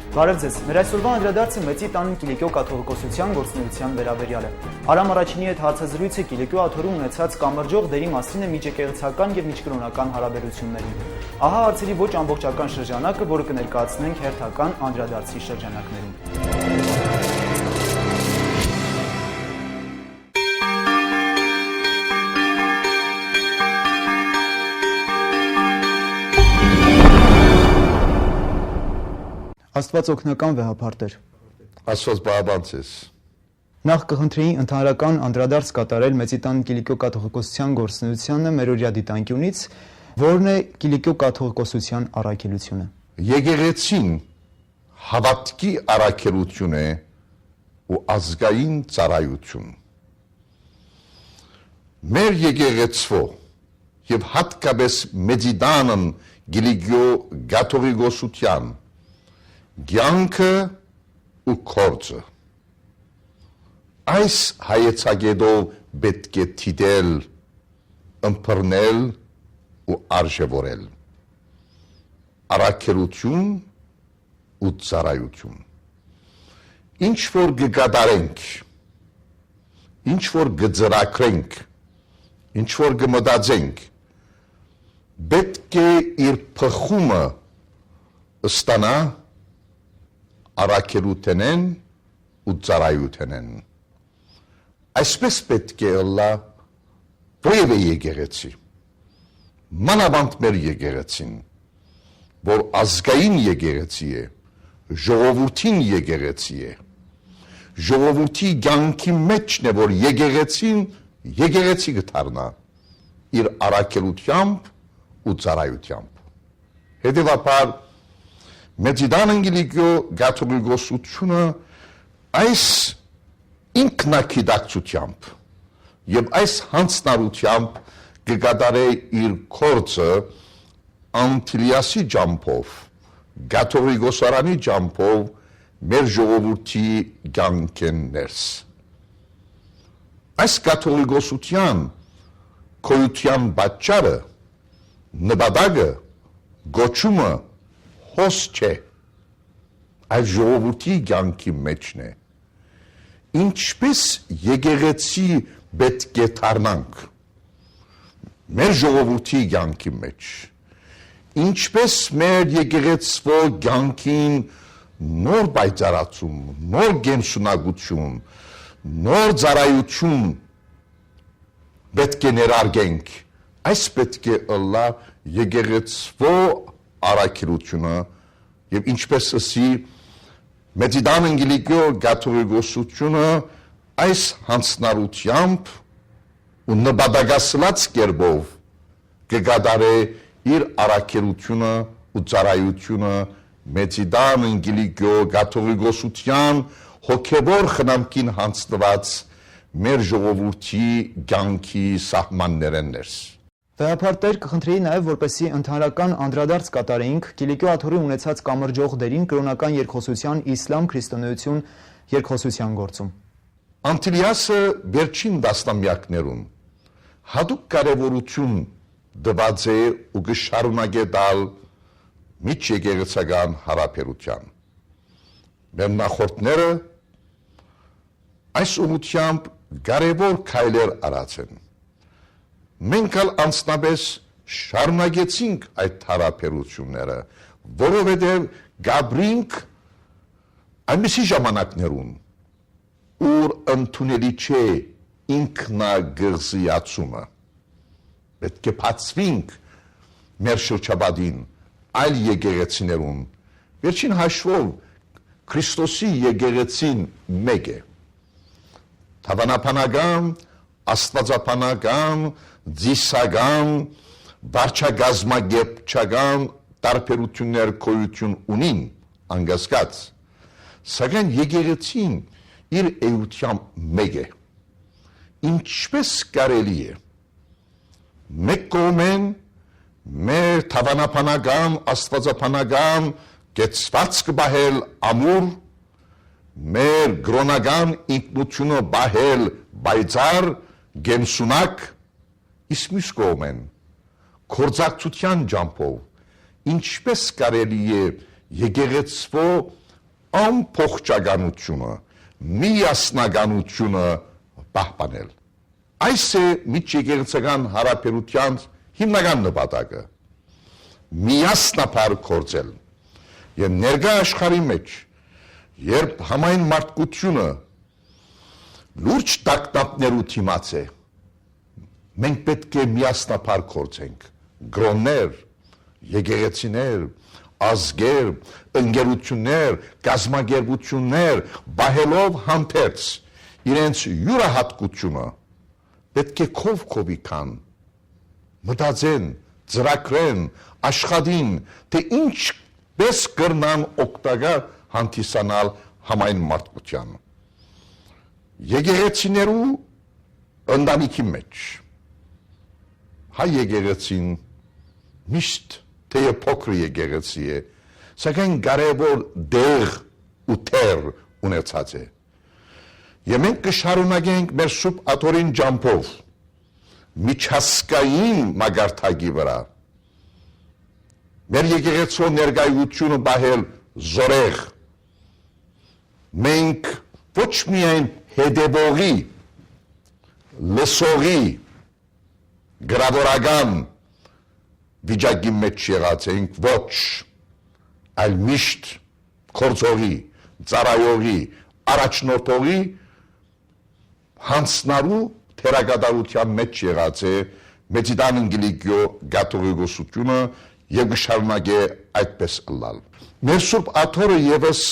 Բարև ձեզ, մեր այսօրվա անդրադարձը Մեծի տան Կիլիկիո կաթողիկոսության գործունեության վերաբերյալ է։ Արամ Առաջինի հետ հարցազրույցը Կիլիկիո աթոռում ունեցած կամրջող դերի մասին է միջեկեղեցական եւ միջկրոնական հարաբերություններին։ Ահա հարցերի ոչ ամբողջական շրջանակը, որը կներկայացնենք հերթական անդրադարձի շրջանակներում։ Աստված օգնական վեհապարտեր։ Աստված բարաբանցես։ Նախ կխնդրեի ընդհանրական անդրադարձ կատարել Մեծի տան Կիլիկիո կաթողիկոսության գործունեությանը մերօրյա դիտանկյունից, որն է Կիլիկիո կաթողիկոսության առաքելությունը։ Եկեղեցին հավատքի առաքելություն է ու ազգային ծառայություն։ Մեր եկեղեցվո եւ հատկապես Մեծի տան Կիլիկիո կաթողիկոսության Գյանքը ու կորձը այս հայեցագետով պետք է թիդել, ըմբռնել ու արժևորել առաքելություն ու ծառայություն ինչ որ կկատարենք ինչ որ կձրակրենք ինչ որ կմտածենք պետք է իր փխումը ստանա առաքելութենեն ու ծառայութենեն այսպես պետք է ըլլա որևէ եկեղեցի մանավանդ մեր եկեղեցին որ ազգային եկեղեցի է ժողովրդին եկեղեցի է ժողովրդի կյանքի մեջն է որ եկեղեցին եկեղեցի կդառնա իր առաքելությամբ ու ծառայությամբ հետևաբար Մեծի տան Կիլիկիո կաթողիկոսությունը այս ինքնագիտակցությամբ եւ այս հանձնարարությամբ կկատարե իր գործը Անտիլիասի ջամփով կաթողիկոսարանի ջամփով մեր ժողովրդի կյանքեն ներս այս կաթողիկոսության քոյության պատճառը նպատակը գոչումը հոս չէ, այս ժողովրդի կյանքի մեջն է, ինչպես եկեղեցի պետք է դառնանք, մեր ժողովրդի կյանքի մեջ, ինչպես մեր եկեղեցվո կյանքին նոր պայծառացում, նոր գենսունակություն, նոր ծառայություն պետք է ներարգենք, այս պետք է ըլլա եկեղեցվո առաքելությունը եւ ինչպես ասի Մեծի տան Կիլիկիո կաթողիկոսությունը այս հանձնարարությամբ ու նպատակասլաց կերպով կկատարե իր առաքելությունը ու ծառայությունը Մեծի տան Կիլիկիո կաթողիկոսության հոգեվոր խնամքին հանձնված մեր ժողովրդի կյանքի սահմաններեն ներս Վեհապարտեր կխնդրեի նաև որպեսզի ընդհանրական անդրադարձ կատարեինք Կիլիկիո աթոռի ունեցած կամրջող դերին կրոնական երկխոսության իսլամ քրիստոնեություն երկխոսության գործում։ Անտիլիասը վերջին տասնամյակներում հատուկ կարևորություն տված է ու կշարունակե տալ միջեկեղեցական հարաբերության։ Մեր նախորդները այս ուղղությամբ կարևոր քայլեր արած են։ Մենք ալ անցնապես շարունակեցինք այդ հարաբերությունները, որովհետև գաբրինք այնպիսի ժամանակներում, ուր ընդունելի չէ ինքնագղզիացումը, պետք է բացվինք մեր շրջապատին այլ եկեղեցիներում, վերջին հաշվով Քրիստոսի եկեղեցին մեկ է, թավանաբանական, աստվածաբանական, ձիսական, վարչագազմագեբչական տարբերություններ գոյություն ունին անկասկած, սակայն եկեղեցին իր էությամբ մեկ է, ինչպես կարելի է, մեկ կողմեն մեր թավանաբանական, աստվածաբանական կեցվածքը բահել ամուր, մեր գրոնական ինքնությունը բահել բայցար, գենսունակ, իսկ մյուս կողմեն գործակցության ջամփով ինչպես կարելի է եկեղեցվո ամփոխչականությունը, միասնականությունը պահպանել։ Այս է միջեկեղեցական հարաբերության հիմնական նպատակը՝ միասնապար գործել։ Եվ ներկա աշխարհի մեջ, երբ համայն մարդկությունը լուրջ տագնապներու դիմաց է, մենք պետք է միասնապար գործենք, գրոններ, եկեղեցիներ, ազգեր, ընկերություններ, կազմակերպություններ, բահելով հանդերձ իրենց յուրահատկությունը պետք է քով-քովի կան, մտածեն, ծրագրեն, աշխատին, թե ինչպես կրնան օգտակար հանդիսանալ համայն մարդկության։ Եկեղեցիներու ընտանիքի մեջ հայ եկեղեցին միշտ թեև փոքր եկեղեցի է, սակայն կարևոր դեր ու թեր ունեցած է։ Եվ մենք կշարունակենք մեր Սուրբ Աթոռին ջամփով միջազգային մագարտակի վրա մեր եկեղեցու ներկայությունը պահել զորեղ։ Մենք ոչ միայն հետևողի, լսողի, գրավորական վիճակի մեջ եղած ենք, ոչ, այլ միշտ գործողի, ծառայողի, առաջնորդողի հանձնարու թերակատարության մեջ եղած է Մեծիդան Անգելիկիո կաթողիկոսությունը եւ կշարունակե այդպես ըլլալ։ Մեր Սուրբ Աթոռը եւս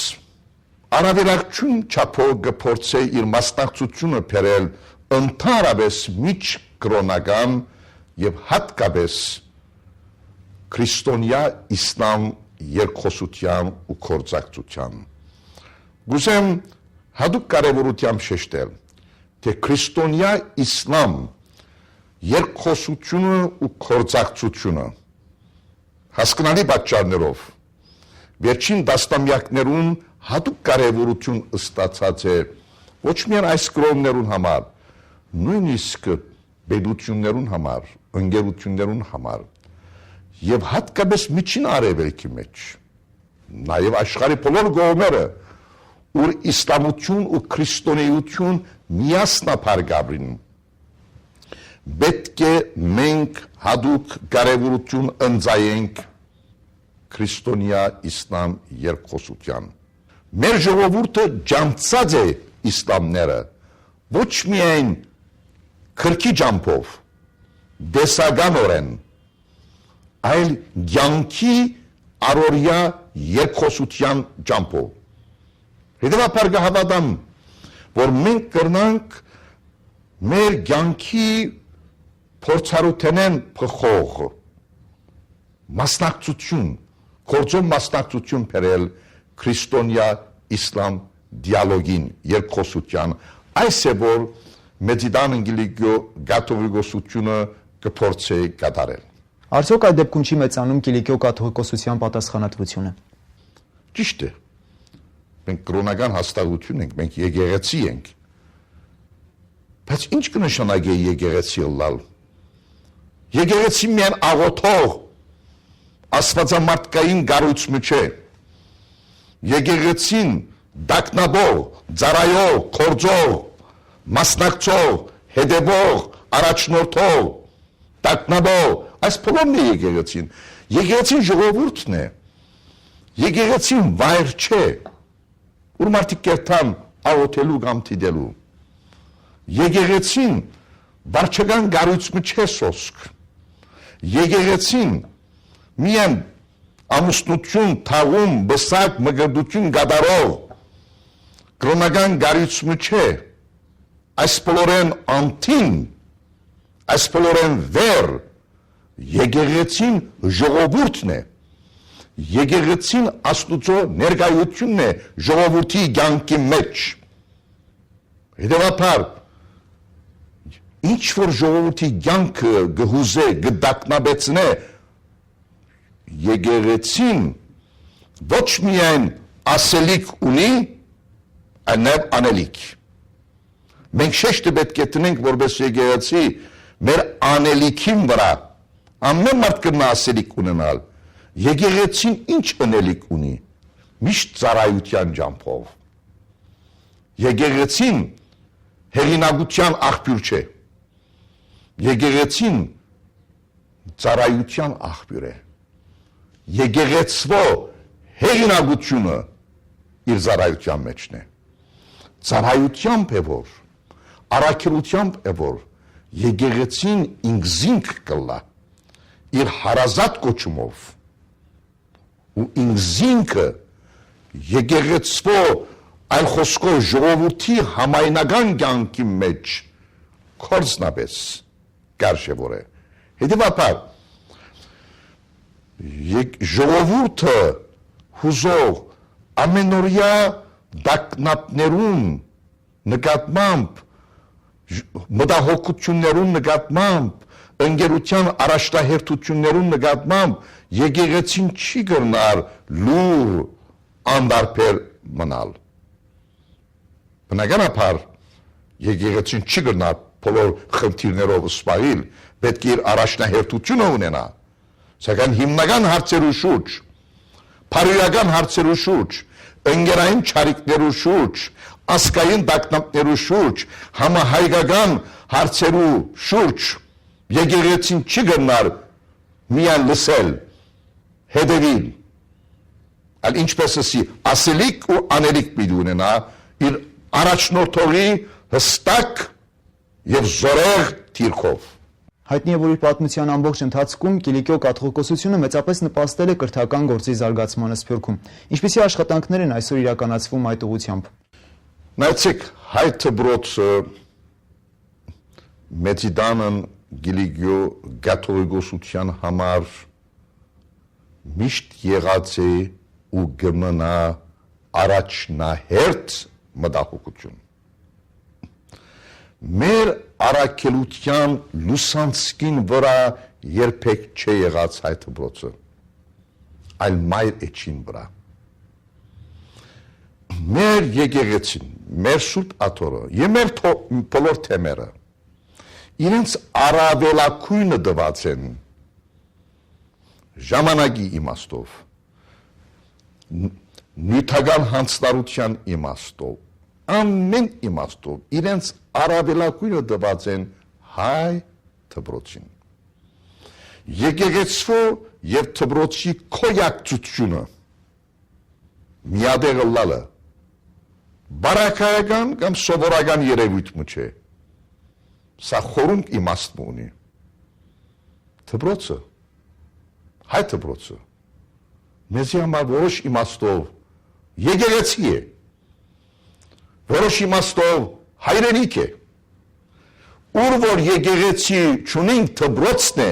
առավելագույն չափով կփորձե իր մասնակցությունը բերել ընդհանրապես միջկրոնական եւ հատկապես քրիստոնյա իսլամ երկխոսության ու գործակցության։ Գուցեմ հատուկ կարևորությամբ շեշտել, թե քրիստոնյա իսլամ երկխոսությունը ու գործակցությունը հասկանալի պատճառներով վերջին տասնամյակներուն հատուկ կարևորություն ստացած է ոչ միայն այս կրոններուն համար, նույնիսկ պետություններուն համար, ընկերություններուն համար եւ հատկապես միջին արևելքի մեջ, նաեւ աշխարհի բոլոր կողմերը, ուր իսլամություն ու քրիստոնեություն միասնապար գաբրին, պետք է մենք հատուկ կարևորություն ընծայենք քրիստոնյա իսլամ երկխոսության։ Մեր ժողովուրդը ջանցած է իսլամները ոչ միայն քրքի ջամփով, դեսականորեն, այլ կյանքի առօրյա երկխոսության ջամփով։ Հետևաբար կհավատամ, որ մենք կրնանք մեր կյանքի փորձառութենեն փխող մասնակցություն, գործով մասնակցություն բերել քրիստոնյա իսլամ դիալոգին, երկխոսության, այս է որ Մեծիդան Անգելիկիո կաթողիկոսությունը կփորձե կատարել։ Արդյոք այդ դեպքում չի մեծանում Կիլիկիո կաթողիկոսության պատասխանատվությունը։ Ճիշտ է։ Մենք կրոնական հաստատություն ենք, մենք եկեղեցի ենք։ Բայց ինչ կնշանակի եկեղեցի ըլլալ։ Եկեղեցի միայն աղոթող, աստվածամարտկային կառույցը չէ։ Եկեղեցին դակնաբող, ծառայող, գործող, մասնակցող, հետևող, առաջնորդող, դակնաբող, այս բոլորն է եկեղեցին։ Եկեղեցին ժողովուրդն է։ Եկեղեցին վայր չէ, ուր մարդիկ կերտան աղոթելու կամ դիտելու։ Եկեղեցին վարչական կառույցը չէ սոսկ։ Եկեղեցին միայն ամուսնություն, թաղում, բսակ, մգրդություն կատարող կրոնական կառույցը չէ, այս բոլորեն անտին, այս բոլորեն վեր, եկեղեցին ժողովուրդն է, եկեղեցին Աստուծո ներկայությունն է ժողովրդի կյանքի մեջ։ Հետևաբար, ինչ որ ժողովրդի կյանքը կհուզե, կդակնաբեցնե, եկեղեցին ոչ միայն ասելիք ունի, այլ նաև անելիք։ Մենք շեշտը պետք է տնենք որպես եկեղեցի մեր անելիքին վրա, ամեն մարդ կնա ասելիք ունենալ, եկեղեցին ինչ անելիք ունի, միշտ ծառայության ջամփով։ Եկեղեցին հեղինակության աղբյուր չէ։ Եկեղեցին ծառայության աղբյուր է։ Եկեղեցվո հեղինակությունը իր ծառայության մեջն է։ Ծառայությամբ է որ, առաքելությամբ է որ եկեղեցին ինքզինք կլա իր հարազատ կոչումով ու ինքզինքը եկեղեցվո այլ խոսքով ժողովրդի համայնական կյանքի մեջ կորձնապես կարժևոր է։ Հետևաբար ժողովուրդը հուզող ամենօրյա դակնապներուն նկատմամբ մտահոգություններուն նկատմամբ ընկերության առաջնահերթություններուն նկատմամբ եկեղեցին չի կրնար լուր անդարբեր մնալ։ Բնականաբար եկեղեցին չի կրնար բոլոր խնդիրներով սպառիլ, պետք է իր առաջնահերթությունը ունենա, սակայն հիմնական հարցերու շուրջ, փարիական հարցերու շուրջ, ընկերային չարիքներու շուրջ, ասկային դակնապներու շուրջ, համահայկական հարցերու շուրջ եկեղեցին չի կրնար միայն լսել, հետևիլ, այլ ինչպես ասի, ասելիք ու անելիք պիտի ունենա իր առաջնորդողի հստակ եւ զորեղ թիրքով։ Հայտնի է, որ իր պատմության ամբողջ ընթացքում Կիլիկիո կաթողիկոսությունը մեծապես նպաստել է կրթական գործի զարգացմանը Սփյուռքում։ Ինչպիսի աշխատանքներ են այսօր իրականացվում այդ ուղղությամբ։ Նայեցեք, հայ դպրոցը Մեծիդանն Կիլիկիո կաթողիկոսության համար միշտ եղած է ու կմնա առաջնահերթ մտահոգություն։ Մեր առաքելության լուսանցքին վրա երբեք չէ եղած հայ դպրոցը, այլ մայր էջին վրա։ Մեր եկեղեցին, մեր Սուրբ Աթոռը եւ մեր բոլոր թեմերը իրենց առավելակույնը տված են ժամանակի իմաստով, նյութական հանձնարարության իմաստով, ամեն իմաստով իրենց առավելակույնը տված են հայ դպրոցին։ Եկեղեցվո եւ դպրոցի կոյակցությունը միադեղը լալը բարակայական կամ սովորական երևույթ չէ։ Սա խորունկ իմաստ ունի։ Դպրոցը, հայ դպրոցը մեզի համար որոշ իմաստով եկեղեցի է, որոշ իմաստով հայրենիք է, ուր որ եկեղեցի չունենք դպրոցն է,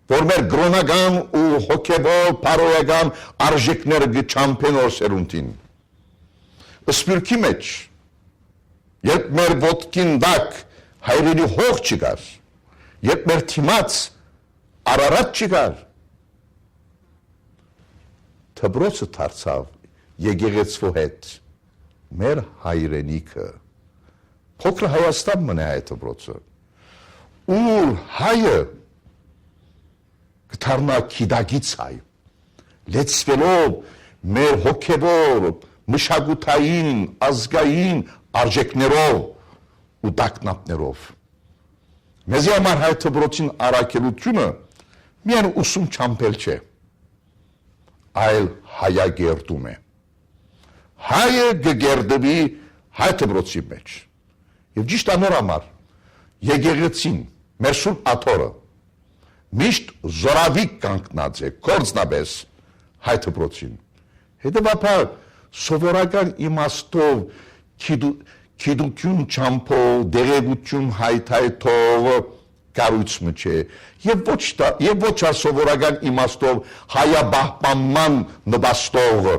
որ մեր գրոնական ու հոգևոր փարոյական արժեքները գճամփեն օր սերունդին։ Սփյուռքի մեջ, երբ մեր ոտքին դակ հայրենի հող չկար, երբ մեր թիմած Արարատ չկար, դպրոցը դարձավ եկեղեցվո հետ մեր հայրենիքը։ Փոքր Հայաստան մնա այդ դպրոցը, ուր հայը կդառնա գիտակից հայ, լեցվելով մեր հոգևոր, մշակութային, ազգային արժեքներով ու տակնապներով։ Մեզի համար հայ դպրոցին առաքելությունը միայն ուսում չամփել չէ, այլ հայագերտում է։ Հայը գերդվի հայ դպրոցի մեջ։ Եվ ճիշտ անոր համար եկեղեցին, մեր Սուրբ Աթոռը միշտ զորավիկ կանգնած է, կորձնապես հայ դպրոցին։ Հետևաբար սովորական իմաստով գիտություն չամփով, դեղեցություն հայթայթով կառույցը չէ, եւ ոչ սովորական իմաստով հայաբահբանման նպաստող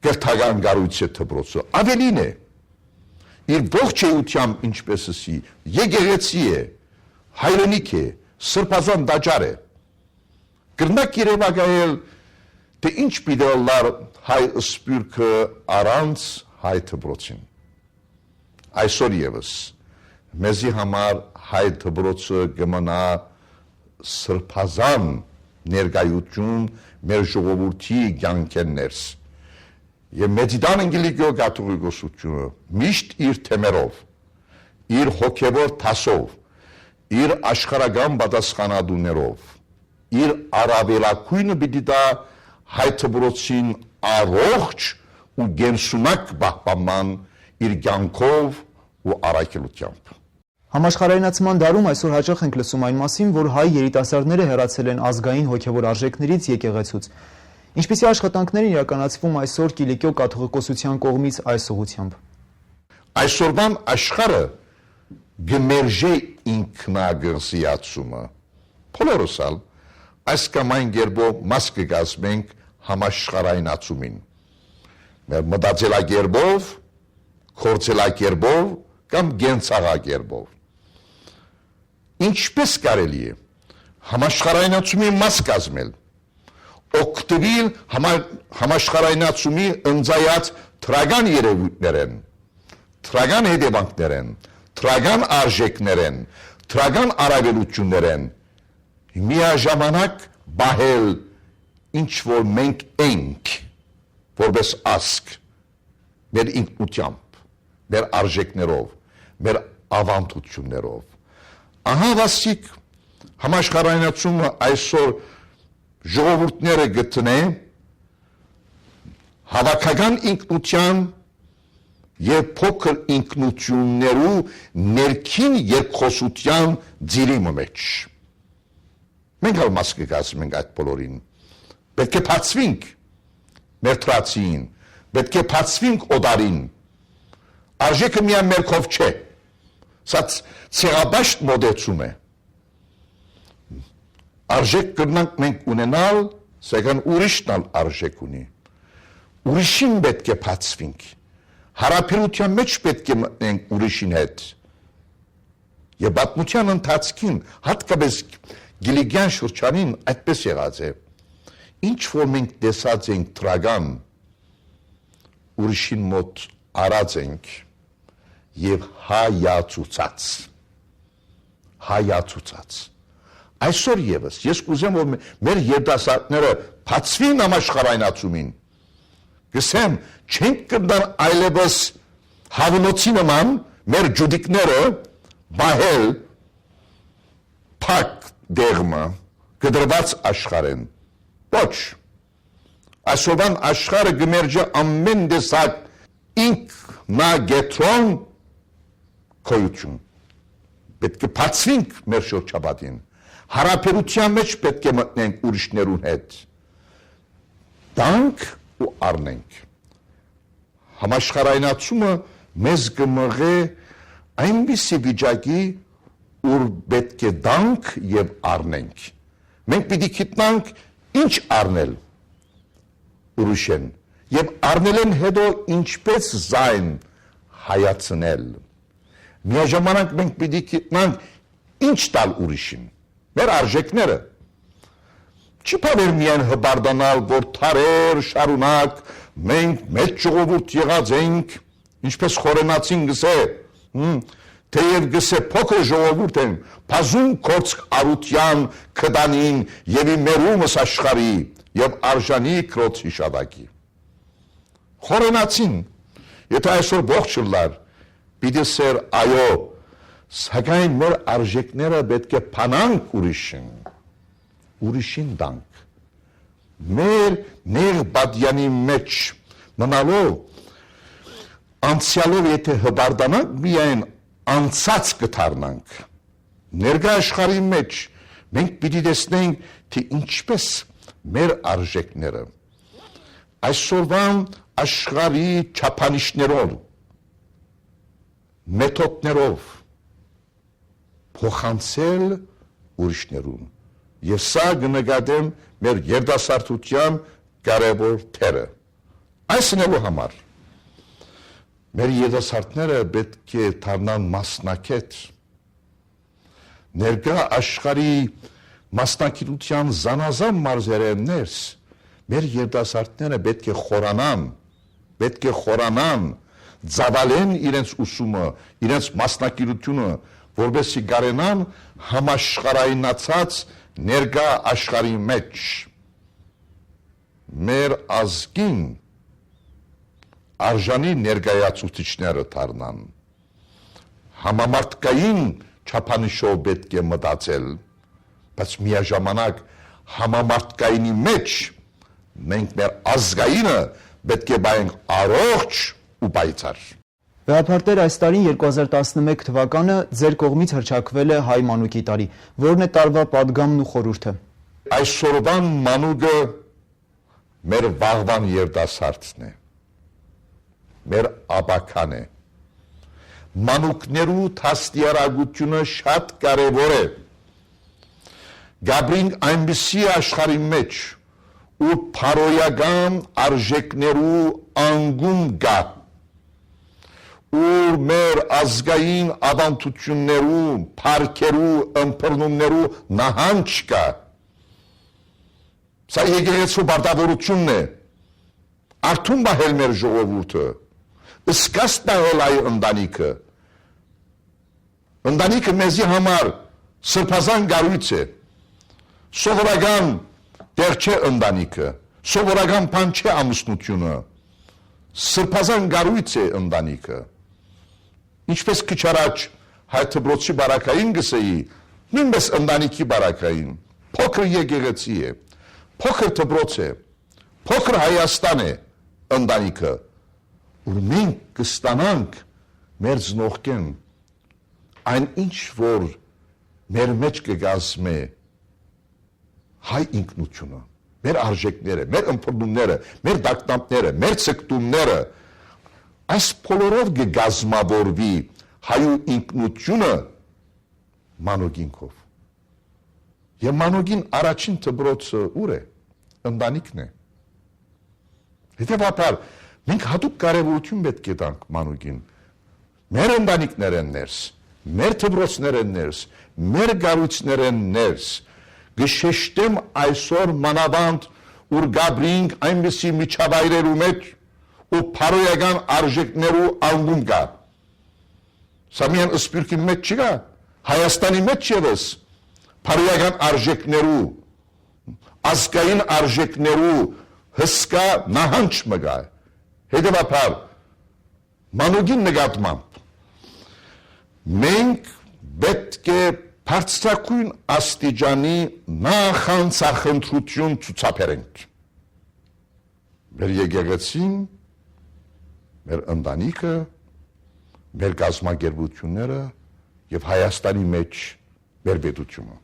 կրթական կառույց է դպրոցը։ Ավելին է, իր ողջ էությամբ, ինչպես ասի, եկեղեցի է, հայրենիք է, սրբազան տաճար է։ Կրնակ երևակայել, թե ինչ պիտի լար հայ սփյուռքը առանց հայ դպրոցին։ Այսօր եւս մեզի համար հայ դպրոցը կմնա սրբազան ներկայություն մեր ժողովրդի կյանքերներս։ Եվ Մեծիդան Անգելիկո կաթողիկոսությունը միշտ իր թեմերով, իր հոգևոր թասով, իր աշխարհական պատասխանատուներով, իր առավելակույնը պիտի դա հայտնաբերեցին առողջ ու գենսունակ պահպանման իր կյանքով ու առաքելությամբ։ Համաշխարհայնացման դարում այսօր հաճախ ենք լսում այն մասին, որ հայ երիտասարդները հեռացել են ազգային հոգևոր արժեքներից, եկեղեցուց։ Ինչպիսի աշխատանքներ են իրականացվում այսօր Կիլիկիո կաթողիկոսության կողմից այս ուղղությամբ։ Այսօրվան աշխարհը գմերժե ինքնագործիացումը։ Բոլորս այս կամ այն կերպով մաս կգազմենք համաշխարհայնացումին։ Մեր մտածելակերպով, գործելակերպով կամ գենցաղակերպով։ Ինչպես կարելի է համաշխարհայնացումի մաս կազմել, օգտվել համաշխարհայնացումի ընձայած թրագան երևույթներեն, թրագան հետևանքներեն, թրագան արժեքներեն, թրագան առավելություններեն, միաժամանակ բահել ինչ որ մենք ենք, որպես ազգ, մեր ինքնությամբ, մեր արժեքներով, մեր ավանդություններով։ Ահա վասիկ համաշխարհայնացումը այսօր ժողովուրդները գտնե հավաքական ինքնության եւ փոքր ինքնություններու ներքին երկխոսության ձիրիմը մեջ։ Մենք հալ մաս կգազմենք այդ բոլորին։ Պետք է բացվենք մեր թրացին, պետք է բացվենք օդարին։ Արժեքը միայն մեր քով չէ։ Սա ցեղաբաշտ մոդեցում է։ Արժեք կրնանք մենք ունենալ, սակայն ուրիշն արժեք ունի։ Ուրիշին պետք է բացվենք։ Հարաբերության մեջ պետք է մտնենք ուրիշին հետ։ Եվ պատմության ընթացքին, հատկապես Գիլիգյան շրջանին այդպես եղած է։ Ինչ որ մենք տեսած ենք թրագան, ուրիշին մոտ արած ենք եւ հայացուցած։ Այսօր եւս ես կուզեմ որ մեր երիտասարդները բացվին համաշխարհայնացումին։ Գսեմ չենք կդար այլևս հավնոցի նման մեր ջուդիկները բահել փակ դերմը գդրված աշխարհեն։ Ոչ։ Այսօրվան աշխարհը գմերջը ամեն տեսակ ինքնագետրոն քոյություն։ Պետք է բացվենք մեր շրջապատին։ Հարաբերության մեջ պետք է մտնենք ուրիշներուն հետ։ Դանք ու առնենք։ Համաշխարհայնացումը մեզ կմղե այնպիսի վիճակի, ուր պետք է դանք եւ առնենք։ Մենք պիտի գիտնանք ինչ առնել ուրիշեն եւ առնելեն հետո ինչպես զայն հայացնել։ Միաժամանակ մենք պիտի գիտնանք ինչ տալ ուրիշին։ Մեր արժեքները չի բավեր միայն հբարդանալ, որ թարեր շարունակ մենք մեծ ժողովուրդ եղած ենք, ինչպես խորենացին գսե, թեև գսե փոքր ժողովուրդ են, բազում կորց արության կդանին եւ մերումս աշխարհի եւ արժանի քրոց հիշադակի։ Խորենացին, եթե այսօր ողջ լար, պիտի սեր այո, սակայն մեր արժեքները պետք է փանանք ուրիշին դանք։ Մեր ներբադյանի մեջ մնալով, անցյալով եթե հբարդանանք միայն անցած կդառնանք։ Ներկա աշխարհի մեջ մենք պիտի տեսնենք, թե ինչպես մեր արժեքները այսօրվան աշխարհի չափանիշներով, մեթոդներով փոխանցել ուրիշներուն։ Ես սա կնկատեմ մեր երիտասարդության կարևոր թերը։ Այսնելու համար մեր երիտասարդները պետք է դառնան մասնակից ներկա աշխարհի մասնակցության զանազան մարզերներս մեր երիտասարդները պետք է խորանան, ծավալեն իրենց ուսումը, իրենց մասնակցությունը, որովհետեւ գարենան համաշխարհայնացած ներկա աշխարհի մեջ մեր ազգին արժանի ներկայացուցիչները դառնան համամարտկային չափանիշով պետք է մտածել բայց միաժամանակ համամարտկայինի մեջ մենք մեր ազգայինը պետք է բայենք առողջ ու պայծառ Վեհապարտեր այս տարին 2011 թվականը ձեր կողմից հռչակվել է հայ մանուկի տարի, որն է տարվա պատգամն ու խորհուրդը։ Այսօրվան մանուկը մեր վաղվան երիտասարդն է, մեր աբական է, մանուկներու դաստիարակությունը շատ կարևոր է, գաբրինք այնպիսի աշխարհի մեջ, ու փարոյական արժեքներու անգում գա, ուր մեր ազգային ավանդություններու, փառքերու, ըմբռնումներու նահանջ կա։ Սա եկեղեցու պարտավորությունն է։ Արթուն բահել մեր ժողովուրդը, ըսկաստ բահել այ ընտանիքը։ Ընտանիքը մեզի համար սրբազան գարույց է։ Սովորական դեր չէ ընտանիքը, սովորական բան չէ ամուսնությունը։ Սրբազան գարույց է ընտանիքը։ Ինչպես քիչ առաջ հայ դպրոցի բարակային գսեի, նույնպես ընտանիքի բարակային, փոքր եկեղեցի է, փոքր դպրոց է, փոքր Հայաստան է ընտանիքը, որ մենք կստանանք մեր զնողքեն այն ինչ որ մեր մեջ կգազմե հայ ինքնությունը, մեր արժեքները, մեր ըմբռնումները, մեր դակտամները, մեր ցկտումները այս բոլորով կգազմավորվի հայու ինքնությունը մանուկինքով։ Եվ մանուկին առաջին դպրոցը ուր է, ընտանիքն է։ Հետևաբար մենք հատուկ կարևորություն պետք է տանք մանուկին։ Մեր ընտանիքները ներս, մեր դպրոցները ներս, մեր գառույցները ներս։ Գշեշտեմ այսօր մանավանդ ուր գաբրինք այնպիսի միջավայրերու մեջ ու փարոյական արժեքներու անգում կա։ Սա միայն սպիրկի մեջ չկա, Հայաստանի մեջ ևս փարոյական արժեքներու, ազգային արժեքներու հսկա նահանջ մգա։ Հետևաբար մանուկին նկատմամբ մենք պետք է բարձրակույն աստիճանի նախանցախնդրություն ցուցաբերենք։ Մեր եկեղեցին, մեր ընտանիքը, մեր գազམ་ագերբությունները եւ Հայաստանի մեջ մեր պետությունը։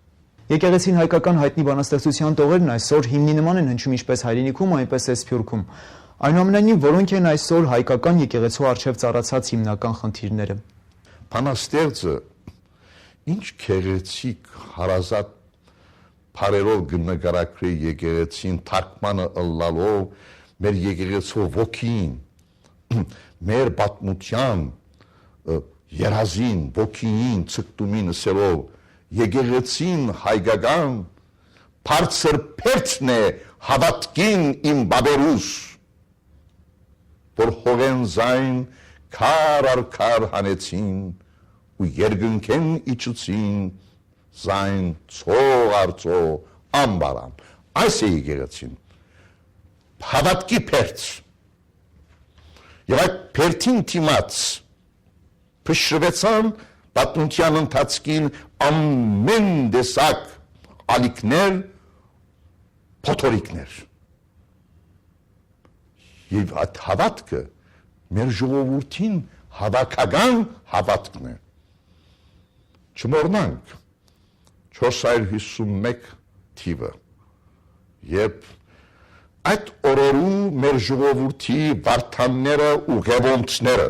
Եկեղեցին հայկական հայտնի բանաստեղծության տողերն այսօր հիմնի նման են հնչում ինչպես հայրենիքում, այնպես էլ Սփյուռքում։ Այնուամենայնիվ, որոնք են այսօր հայկական եկեղեցու առջև ծառացած հիմնական խնդիրները։ Բանաստեղծը ինչ քեղեցիկ հարազատ բարերով գնկարակրի եկեղեցին թարգմանը ըլլալով մեր եկեղեցու ոգին, մեր պատմության երազին, ոգին, ցկտումին սերով եկեղեցին հայկական բարձր փերծն է հավատքին իմ բաբերուս, որ հողեն զայն քար առ քար հանեցին ու երկնքեն իջուցին զայն ցող առ ցող ամբարան։ Այս է եկեղեցին, հավատքի փերծ։ Եվ այդ փերթին թիմաց փշրվեցան պատմության ընթացքին ամեն տեսակ ալիքներ, փոթորիկներ։ Եվ այդ հավատքը մեր ժողովրդին հավաքական հավատքն է։ Չմոռնանք 451 թիվը, երբ այդ օրերու մեր ժողովրդի վարդանները ու ղևոնդները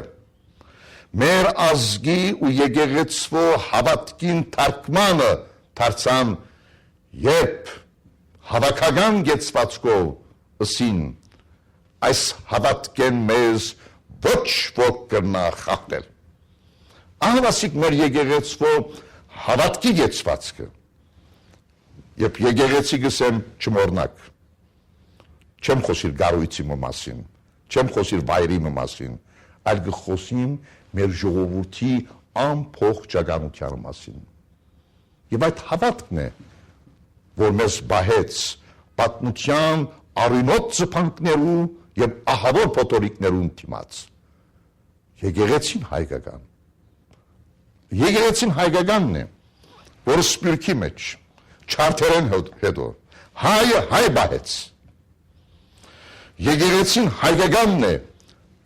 մեր ազգի ու եկեղեցու հավատքին թարգմանը դարձան, երբ հավաքական գեցվածքով ըսին այս հավատքեն մեզ ոչ ոք կրնա խախտել։ Ահավասիկ մեր եկեղեցու հավատքի գեցվածքը, երբ եկեղեցի գսեմ չմոռնակ, չեմ խոսիր գարույցի մասին, չեմ խոսիր վայրի մասին, այլ կխոսիմ մեր ժողովրդի ամփոխ մասին։ Եվ այդ հավատքն է, որ մեզ բահեց պատմության արյունոտ ծփանքներու եւ ահավոր փոթորիկներուն դիմաց։ Եկեղեցին հայկական։ Եկեղեցին հայկականն է, որ սպիրկի մեջ չարթերեն հետո հայ բահեց։ Եկեղեցին հայկականն է,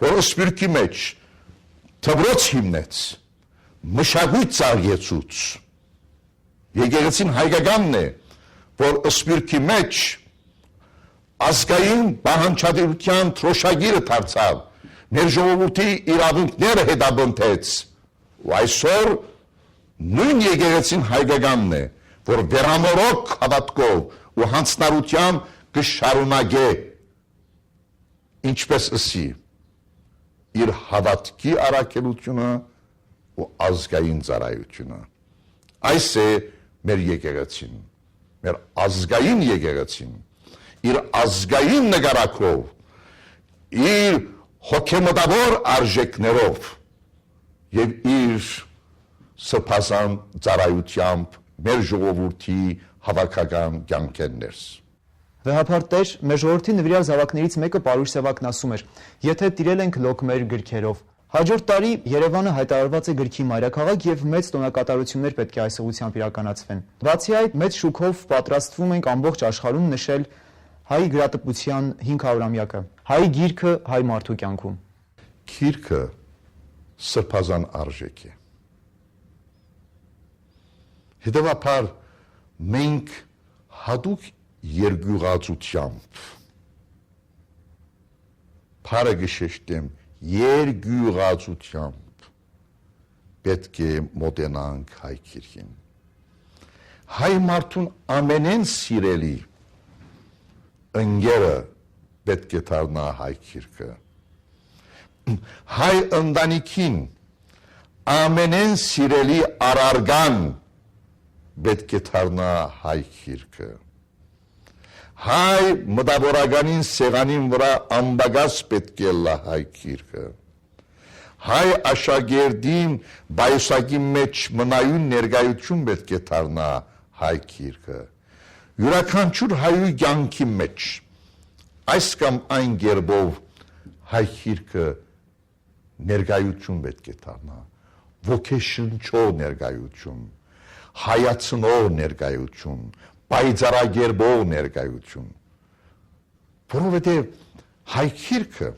որ սպիրկի մեջ թվրոց հիմնեց, մշակույթ ծարգեցուց։ Եկեղեցին հայկականն է, որ սպիրկի մեջ ազգային բանջարության թրոշագիրը դարձավ, մեր ժողովրդի իրավունքները հետապնդեց, ու այսօր նույն եկեղեցին հայկականն է, որ վերամորոք հավատքով ու հանձնարարությամբ կշարունակե, ինչպես ասի, իր հավատքի առաքելությունը ու ազգային ծառայությունը։ Այս է մեր եկեղեցին, մեր ազգային եկեղեցին, իր ազգային նկարակով, իր հոգեմտավոր արժեքներով եւ իր սրբազան ծառայությամբ մեր ժողովրդի հավաքական կյանքերներս։ Վեհապար Տեր, մեր ժողովրդի նվիրյալ զավակներից մեկը Պարուշ Սևակն ասում էր. «Եթե տիրել ենք լոկ մեր գրքերով, հաջորդ տարի Երևանը հայտարարված է գրքի մայրաքաղաք եւ մեծ տոնակատարություններ պետք է այս ուղղությամբ իրականացվեն։ Բացի այդ, մեծ շուկով պատրաստվում ենք ամբողջ աշխարհում նշել հայ գրատպության 500-ամյակը, հայ գիրքը հայ մարդու կյանքում»։ Գիրքը սրբազան արժեք է։ Հետևաբար մենք հատուկ երկյուղածությամբ բարը գշեշտեմ երկյուղածությամբ պետք է մոտենանք հայ գիրքին։ Հայ մարդուն ամենեն սիրելի ընկերը պետք է դառնա հայ գիրքը։ Հայ ընտանիքին ամենեն սիրելի առարգան պետք է դառնա հայ գիրքը։ Հայ մտավորականին սեղանին վրա ամբագած պետք է լա հայ գիրքը։ Հայ աշակերտին բայուսակի մեջ մնայուն ներկայություն պետք է դառնա հայ գիրքը։ Յուրաքանչյուր հայու կյանքի մեջ այս կամ այն կերպով հայ գիրքը ներկայություն պետք է դառնա, ոգեշնչող ներկայություն, հայացնող ներկայություն, պայծառագերբող ներկայություն, որովհետև հայ գիրքը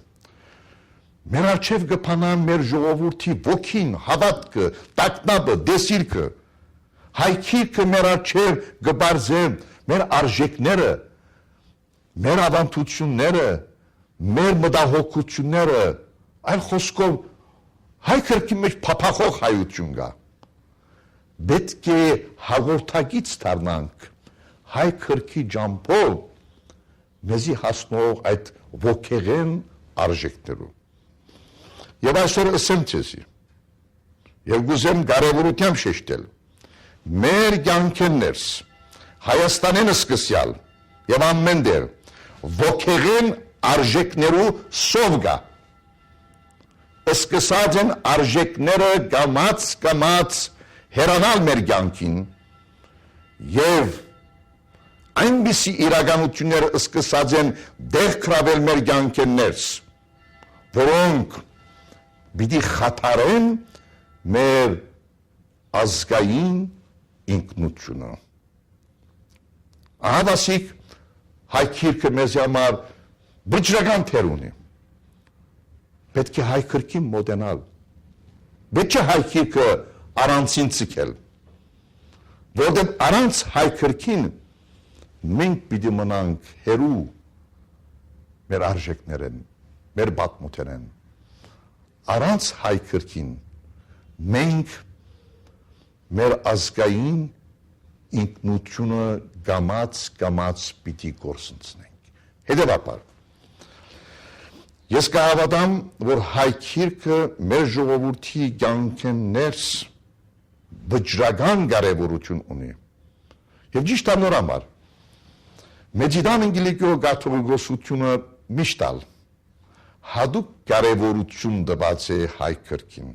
մեր առջև կփանա մեր ժողովրդի ոգին, հավատքը, տագնապը, դեսիրքը, հայ գիրքը մեր առջև կբարձե մեր արժեքները, մեր ավանդությունները, մեր մտահոգությունները, այլ խոսքով հայ գրքի մեջ փափախող հայություն կա։ Պետք է հաղորդակից դառնանք հայ գրքի ջամփով մեզի հասնող այդ ոգեղեն արժեքներով։ Եվ այսօր ասեմ ցեզի, եւ գուզեմ կարևորությամբ շեշտել, մեր կյանքերս Հայաստանեն սկսյալ եւ ամենտեղ ոգեղեն արժեքներու սով կա։ Սկսած են արժեքները կամաց հերանալ մեր կյանքին եւ այնպիսի իրականություններ սկսած են դեղ կրավել մեր կյանքերս, որոնք պիտի խաթարեն մեր ազգային ինքնությունը։ Ահավասիկ հայ գիրքը մեզ համար վճռական թեր ունի։ Պետք է հայ գրքին մոտենալ։ Պետք է հայ գիրքը առանցին ցկել։ Որտեղ առանց հայ գրքին մենք պիտի մնանք հերու մեր արժեքներեն, մեր պատմութենեն։ Առանց հայ գրքին մենք մեր ազգային ինքնությունը կամաց պիտի գործընծնենք։ Հետևաբար ես կհավատամ, որ հայ գիրքը մեր ժողովրդի կյանքերս վճռական կարևորություն ունի։ Եվ ճիշտ նոր համար Մեծիդան Անգելիկո կաթողիկոսությունը միշտ հատուկ կարևորություն տված է հայ գրքին։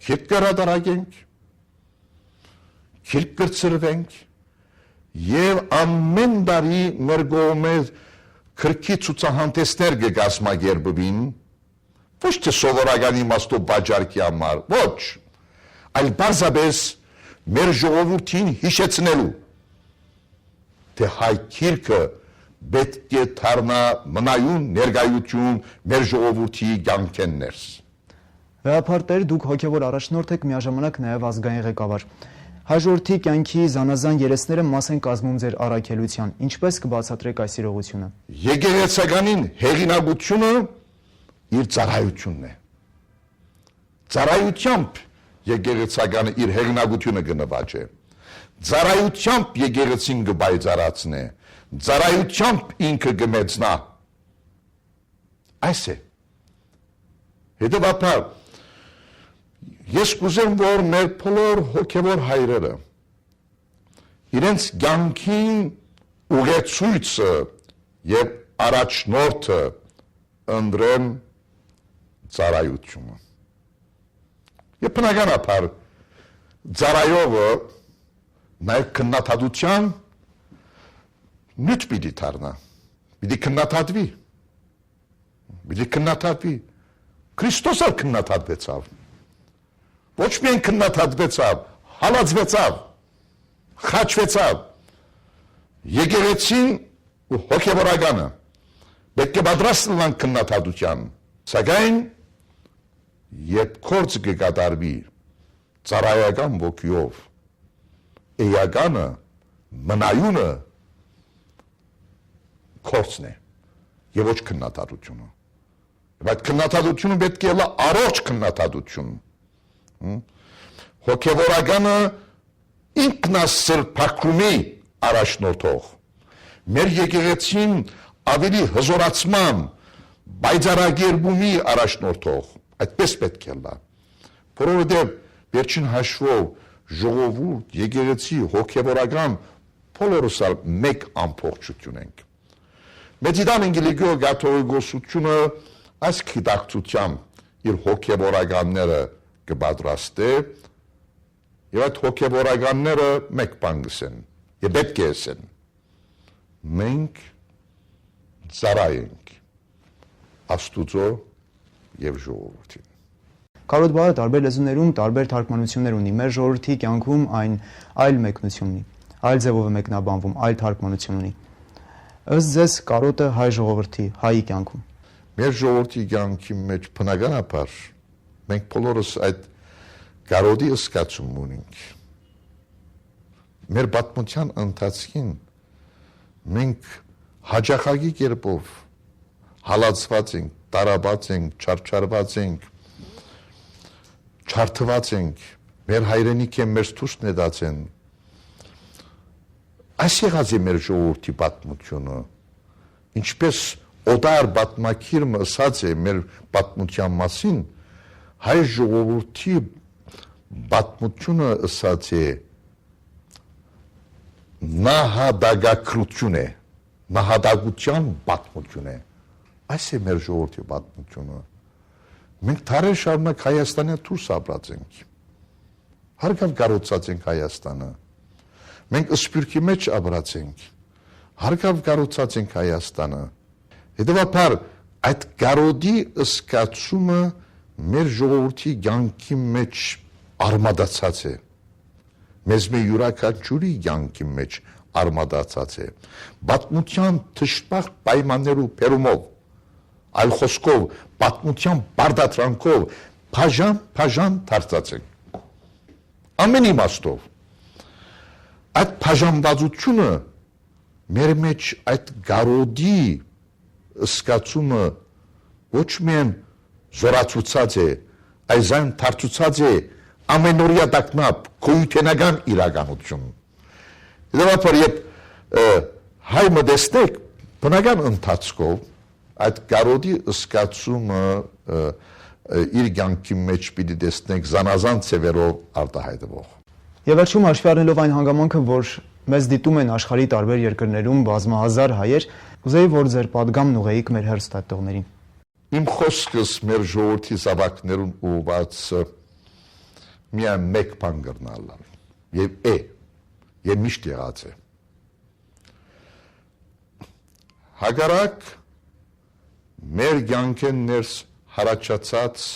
քիլք կհրատարակենք, քիլք կրծրվենք եւ ամեն տարի մեր կողմից քրքի ցուցահանդեսներ կգազմագերբվին, ոչ թե սովորական իմաստով բաժարկի համար, ոչ, այլ բարձրապես մեր ժողովրդին հիշեցնելու, թե հայ քիրքը պետք է դառնա մնայուն ներկայություն մեր ժողովրդի կյանքեն ներս։ Վեհապարտեր, դուք հոգևոր առաջնորդ եք, միաժամանակ նաև ազգային ղեկավար։ Հայ ժողովրդի կյանքի զանազան երեսները մաս են կազմում ձեր առաքելության։ Ինչպես կբացատրեք այս իրողությունը։ Եկեղեցականին հեղինակությունը իր ծառայությունն է։ Ծառայությամբ եկեղեցականը իր հեղինակությունը կնվաճե։ Ծառայությամբ եկեղեցին կբայծարացնե։ Ծառայությամբ ինքը կմեծնա։ Այս է։ Հետևաբար ես կուզեմ, որ մեր բոլոր հոգևոր հայրերը իրենց կյանքին ուղեցույցը եւ առաջնորդը ընտրեն ծառայությունը։ Եվ բնականաբար ծառայողը նաև քննադատության նույն պիտի դառնա, պիտի քննադատվի։ Քրիստոսը քննադատվեցավ։ Ոչ միայն քննադատվեցավ, հալածվեցավ, խաչվեցավ։ Եկեղեցին ու հոգևորականը պետք է պատրաստ լինեն քննադատության, սակայն երբ գործը կկատարվի ծառայական ոգիով, էականը, մնայունը գործն է եւ ոչ քննադատությունը։ Բայց քննադատությունը պետք է լա առողջ քննադատություն։ Հոգևորականը ինքնասրբակրումի առաջնորդող, մեր եկեղեցին ավելի հզորացման, բայծարագերբումի առաջնորդող, այդպես պետք է լա, որովհետև վերջին հաշվով ժողովուրդ, եկեղեցի, հոգևորական բոլորս մեկ ամբողջություն ենք։ Մեծիդան ինգիլիգիո կաթողիկոսությունը այս գիտակցությամբ իր հոգևորականները կպատրաստե եւ այդ հոգևորականները մեկ բան կսեն եւ պետք է ասեն մենք ծառայենք Աստուծո եւ ժողովրդին։ Կարոտ բառը տարբեր լեզուներում տարբեր թարգմանություններ ունի։ Մեր ժողովրդի կյանքում այն այլ մեկնություն ունի, այլ ձևով է մեկնաբանվում, այլ թարգմանություն ունի։ Ըստ ձեզ կարոտը հայ ժողովրդի, հայի կյանքում։ Մեր ժողովրդի կյանքի մեջ բնականաբար մենք բոլորս այդ կարոտի զգացում ունենք։ Մեր պատմության ընթացքին մենք հաջախակի կերպով հալածված ենք, տարաբած ենք, չարչարված ենք, չարթված ենք, մեր հայրենիքը մեզ դուրս նետացեն։ Այս եղած է մեր ժողովրդի պատմությունը, ինչպես օտար պատմակիրը ասած է մեր պատմության մասին, հայ ժողովրդի պատմությունը ասած է նահատակագրություն է, նահատակության պատմություն է։ Այս է մեր ժողովրդի պատմությունը։ Մենք դարեր շարունակ Հայաստանը դուրս ապրած ենք։ Հարգավ կառուցած ենք Հայաստանը։ Մենք սփյուռքի մեջ ապրած ենք։ Հարգավ կառուցած ենք Հայաստանը։ Հետևաբար այդ կարոտի զգացումը մեր ժողովրդի կյանքի մեջ արմատացած է։ Մեզ մի յուրաքանչյուրի կյանքի մեջ արմատացած է։ Պատմության թշպախ պայմաններու բերումով, այլ խոսքով, պատմության բարդատրանքով բաժան դարձած ենք։ Ամեն իմաստով։ Այդ բաժանվածությունը մեր մեջ այդ կարոտի զգացումը ոչ միայն զորացուցած է, այլ դարձուցած է ամենօրյա տագնապ գոյութենական իրականություն։ Հետևաբար երբ հայ մտածեք բնական ընթացքով այդ կարոտի զգացումը իր կյանքի մեջ պիտի տեսնենք զանազան ձևերով արտահայտվող։ Եվ վերջում հաշվի առնելով այն հանգամանքը, որ մեզ դիտում են աշխարհի տարբեր երկրներում բազմահազար հայեր, կուզեի, որ ձեր պատգամն ուղեիք մեր հեռուստատիտողներին։ Իմ խոսքս մեր ժողովրդի զավակներուն ուղղված միայն մեկ բան կրնալալ եւ եւ միշտ եղած է հագարակ մեր կյանքեն ներս հարաճացած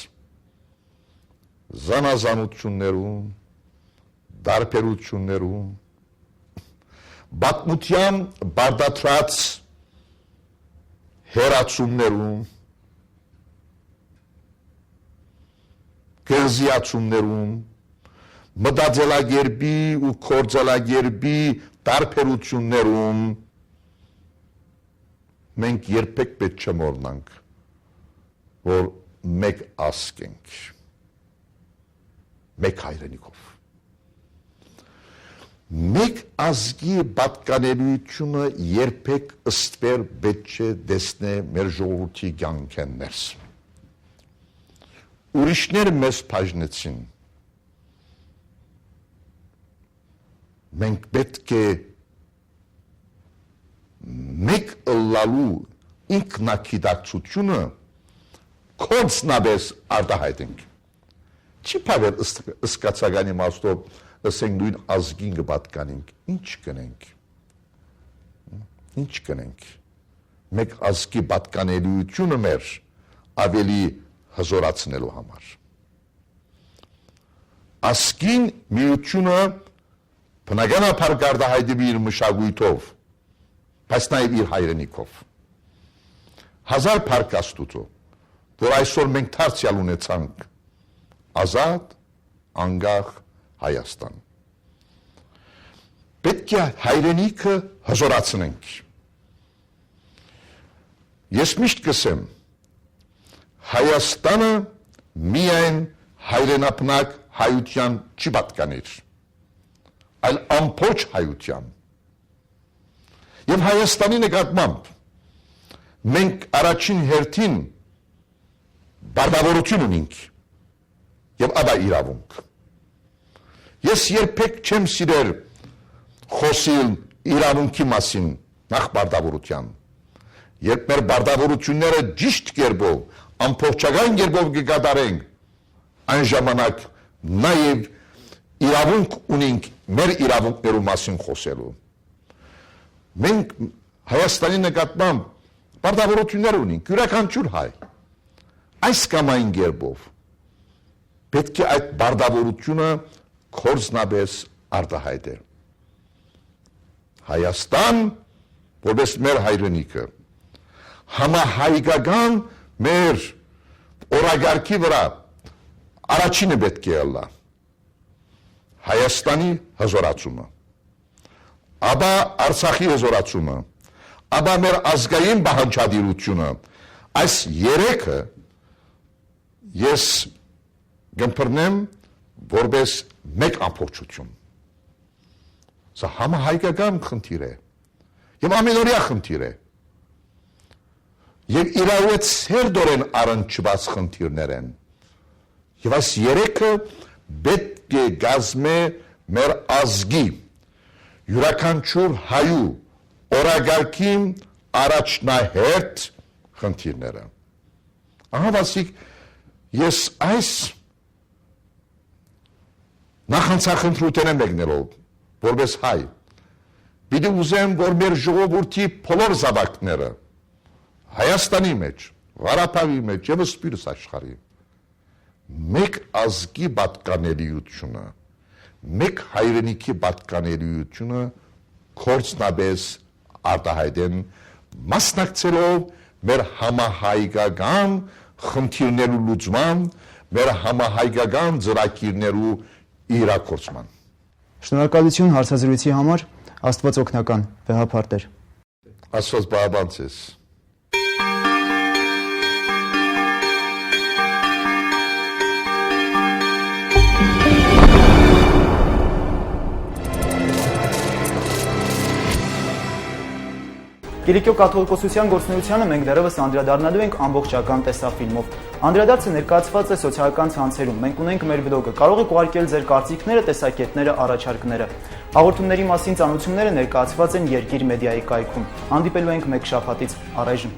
զանազանություններում դարբերություններում բացմության բարդացած հերացումներում գերզիացումներում մտածելակերպի ու կործելակերպի դարբերություններում մենք երբեք պետք չէ մոռանանք որ մեկ ազգ ենք մեկ հայրենիքով մեկ ազգի պատկանելիությունը երբեք ըստվեր պետք չէ դեսնե մեր ժողովրդի կյանքեն ներս ուրիշներ մեզ բաժնեցին մենք պետք է մեկ ըլլալու ինքնակիդակցությունը կոնցնաբես արտահայտենք չի պավեր ըսկացագանի մաստով ասենք նույն ազգին կպատկանենք ինչ կնենք մեկ ազգի պատկանելիությունը մեր ավելի հզորացնելու համար ազգին միությունը բնականաբար գարդահայտվի իր մշակույթով բայց նաև իր հայրենիքով հազար փառքաստուծո որ այսօր մենք դարձյալ ունեցանք ազատ անկախ Հայաստան պետք է հայրենիքը հզորացնենք ես միշտ կսեմ Հայաստանը միայն հայրենապնակ հայության չի պատկանիր այլ ամբողջ հայության եւ Հայաստանի նկատմամբ մենք առաջին հերթին բարդավորություն ունենք եւ ապա իրավունք ես երբեք չեմ սիրել խոսիլ իրավունքի մասին նախ բարդավորության երբ մեր բարդավորությունները ճիշտ կերպով ամբողջական կերպով կկատարենք այն ժամանակ նաև իրավունք ունենք մեր իրավունքներու մասին խոսելու մենք Հայաստանի նկատմամբ բարդավորություններ ունենք յուրաքանչյուր հայ այս կամ այն կերպով պետք է այդ բարդավորությունը կորզնաբես արտահայտել Հայաստան որպես մեր հայրենիքը համահայկական մեր օրագարկի վրա առաջինը պետք է ելնա Հայաստանի հզորացումը ապա Արցախի հզորացումը ապա մեր ազգային բանջարությունը այս երեքը ես գնպրնեմ որպես մեկ ամբողջություն սա համահայկական խնդիր է եւ ամենօրյա խնդիր է եւ իրավեց հերդորեն առնչված խնդիրներ են եւ այս երեքը պետք է գազմե մեր ազգի յուրաքանչյուր հայու օրագարկի առաջնահերթ խնդիրները ահա վասիկ ես այս նախանցախնդրութեն եմ եկնելով որպես հայ պիտի ուզեմ որ մեր ժողովրդի բոլոր զավակները Հայաստանի մեջ Ղարաբաղի մեջ եւ սպիրս աշխարհի մեկ ազգի պատկանելիությունը մեկ հայրենիքի պատկանելիությունը կորցնաբես արտահայտեն մասնակցելով մեր համահայկական խնդիրներու լուծման մեր համահայկական ծրագիրներու իրագործման Շնորհակալություն հարցազրույցի համար Աստված օգնական վեհապարտեր Աստված բարաբանցես Կիլիկիո կաթողիկոսության գործունեությանը մենք դեռևս անդրադառնալու ենք ամբողջական տեսաֆիլմով։ Անդրադարձը ներկայացված է սոցիալական ցանցերում։ Մենք ունենք մեր բլոգը։ Կարող եք ուղարկել ձեր կարծիքները, տեսակետները, առաջարկները։ Հաղորդումների մասին ծանոթությունները ներկայացված են Երկիր մեդիայի կայքում։ Հանդիպելու ենք մեկ շաբաթից առայժմ։